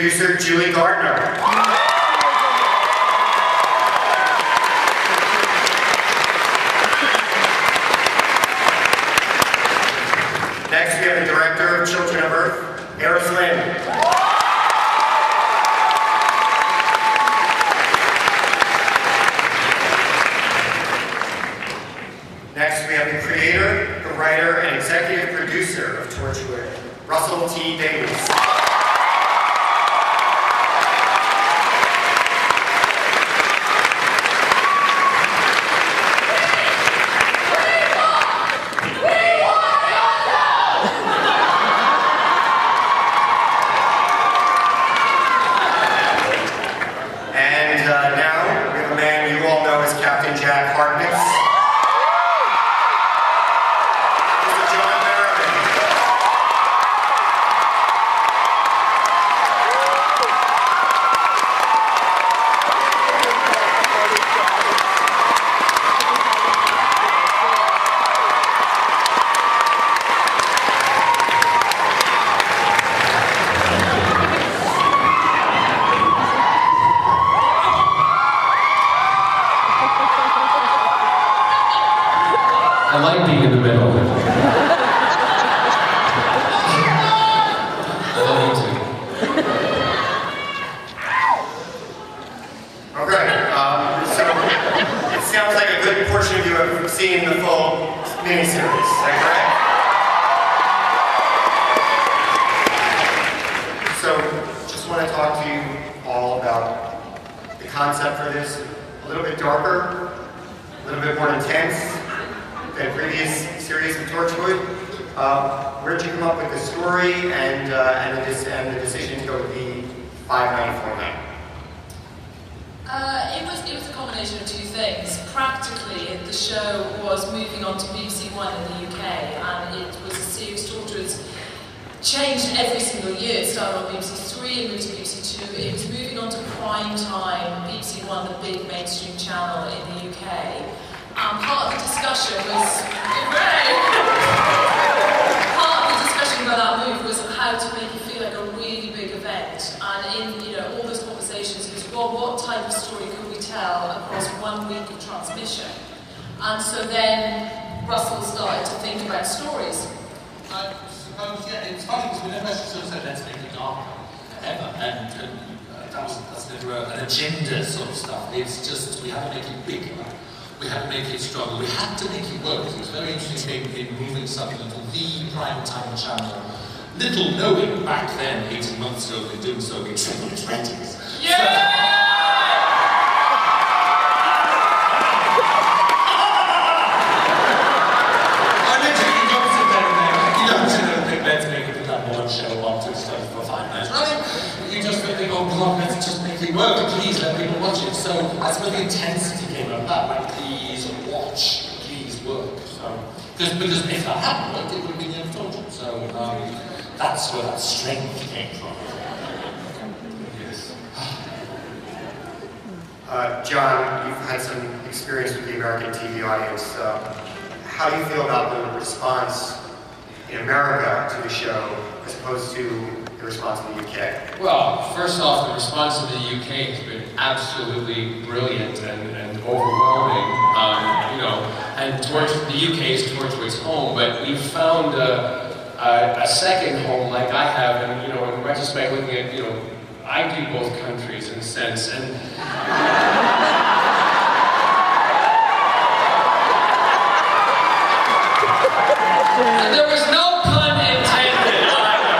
producer Julie Gardner. Next, we have the director of Children of Earth, Euros Lyn. Next, we have the creator, the writer, and executive producer of Torchwood, Russell T Davies. I like being in the middle. I love you too. Okay, so it sounds like a good portion of you have seen the full miniseries, is that correct? So, just want to talk to you all about the concept for this. A little bit darker, a little bit more intense than previous series of Torchwood. Where'd you come up with the story and the decision to go with the 5-night format? It was a combination of two things. Practically, the show was moving on to BBC One in the UK, and it was a series Torchwood's changed every single year. It started on BBC Three and moved to BBC Two. It was moving on to prime time, BBC One, the big mainstream channel in the UK. Part of the discussion was about that move was how to make it feel like a really big event. And in all those conversations, it was, well, what type of story could we tell across 1 week of transmission? And so then Russell started to think about stories. I suppose, yeah, it's funny because we never sort of said let's make it darker ever, and that's never an agenda sort of stuff. It's just we had to make it bigger. We had to make it stronger. We had to make it work. It was very interesting in moving something into the prime time channel. Little knowing back then, 18 months ago, they're doing so in 2020s. Yeah! I literally you don't sit there and you don't think let's make it that one show on to stuff for 5 nights, right? You just think, oh God, let's just make it work. Please let people watch it. So that's where the intensity came up. That like, please watch, please work. So because if that hadn't worked, it would have been the unfortunate. So that's where that strength came from. Yes. John, you've had some experience with the American TV audience. How do you feel about the response in America to the show as opposed to the response in the UK? Well, first off, the response in the UK has been absolutely brilliant and overwhelming. And the UK is Torchwood's home, but we've found a second home like I have, and in retrospect, looking at, I do both countries in a sense, and there was no pun intended either.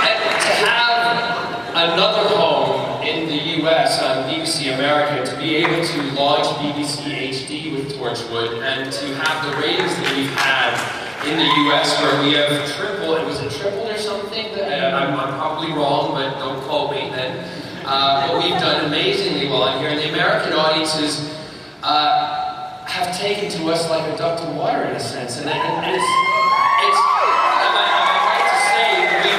And to have another home in the US on BBC America, to be able to launch BBC HD with Torchwood, and to have the ratings that we've had in the US where we have tripled, was it tripled or something? I'm probably wrong, but don't quote me then. But we've done amazingly well in here, and the American audiences have taken to us like a duck to water in a sense, and it's am I right to say we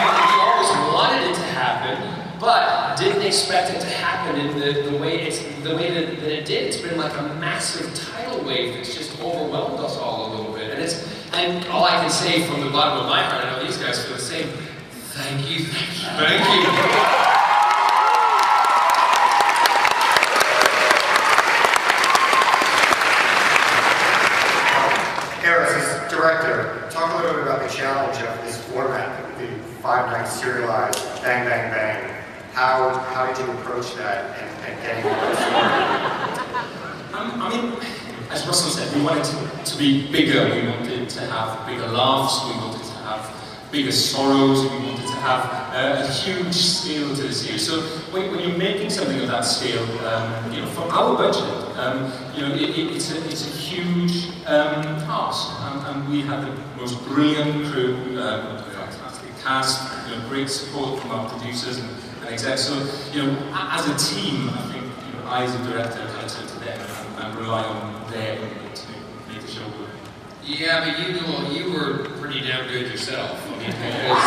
always wanted it to happen, but didn't expect it to happen in the way that it did. It's been like a massive tidal wave that's just overwhelmed us all a little bit, and all I can say from the bottom of my heart, I know these guys feel the same. Thank you, thank you, thank you. Eros, as director, talk a little bit about the challenge of this format, the 5-night serialized bang, bang, bang. How did you approach that and getting it started? I mean, as Russell said, we wanted to be bigger. We wanted to have bigger laughs. We wanted to have bigger sorrows. We wanted to have a huge scale to the series. So when you're making something of that scale, you know, for our budget, you know, it's a huge task. And we had the most brilliant crew, fantastic cast, you know, great support from our producers and execs. So, you know, as a team, I think, you know, I as a director kind of turn to them and rely on their input to make the show work. Yeah, but you were pretty damn good yourself. I mean, because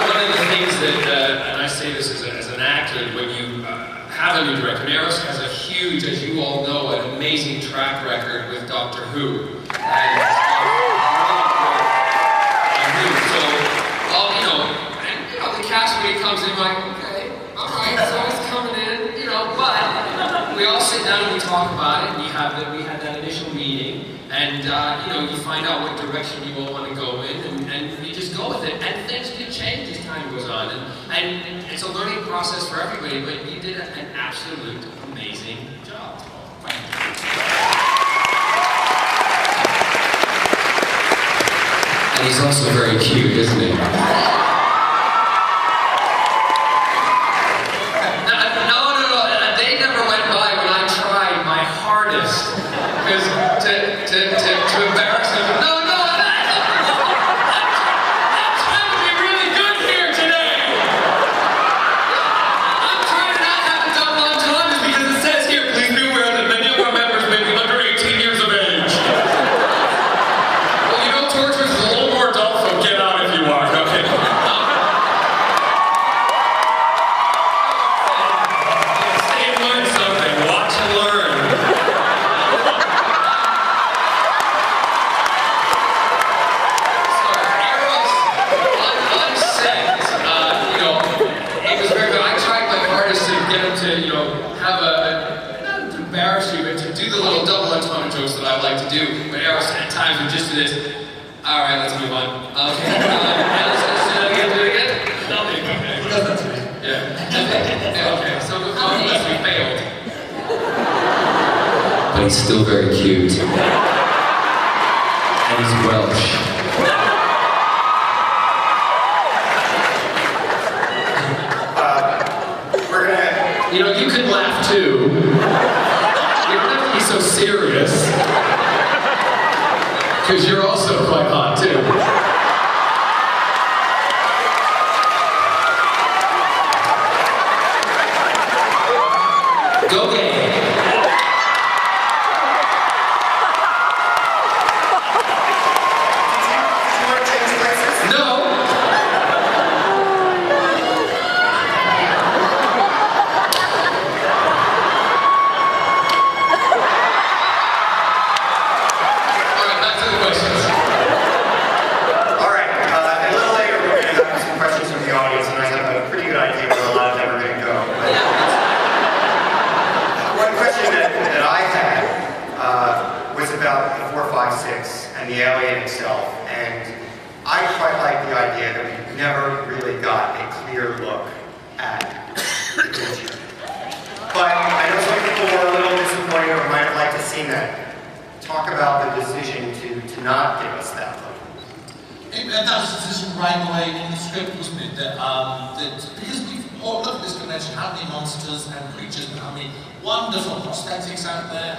one of the things that, and I say this as an actor, when you have a new director, Eros has a huge, as you all know, an amazing track record with Doctor Who. The cast when he comes in, like, okay, alright, so he's coming in, you know, but we all sit down and we talk about it, and we had that initial meeting, and you know, you find out what direction you all want to go in, and you just go with it, and things do change as time goes on, and it's a learning process for everybody, but you did an absolute amazing job. Thank you. And he's also very cute, isn't he? Because to embarrass him, no, I'm trying to be really good here today. I'm trying to not have a double entendre because it says here, please be aware that many of our members may be under 18 years of age. Well, you know, Torchwood is a little more adult, so get out if you are, okay? Stay and learn something, watch and learn. Jokes that I like to do, but Eros at times would just do this. All right, let's move on. Okay, let's do that again. Do it again. Nothing. Okay. Who does that to me? Yeah. Okay. So we failed. But he's still very cute, and he's Welsh. We're gonna. You know, you could laugh too. So serious, because you're also quite hot too. Go game. Do you want to change places? No. And the alien itself, and I quite like the idea that we never really got a clear look at the creature. But I know some people were a little disappointed or might have liked to see that. Talk about the decision to not give us that look. That was a decision right away in the script, wasn't it? That because we've all looked at this convention, how many monsters and creatures, and how many wonderful prosthetics out there,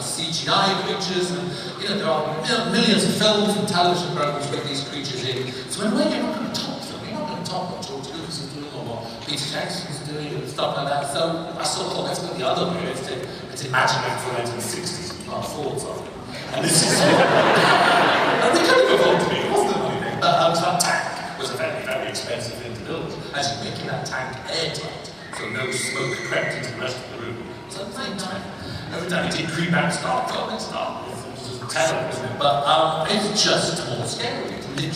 CGI creatures, and you know, there are millions of films and television programs with these creatures in. So in a way, you're not going to top them. You're not going to top what George Lucas is doing or what Peter Jackson's doing and stuff like that. So I sort of thought, let's go the other way. Let's imagine it from the 1960s and our thoughts of it. And this is and they kind of evolved to me. It wasn't anything. But that tank was a very, very expensive thing to build. As you're making that tank airtight, so no smoke crept into the rest of the room. It's a night time. Every time it did creep out, stop, it's just terrible, isn't it? But it's just more scary. It's literally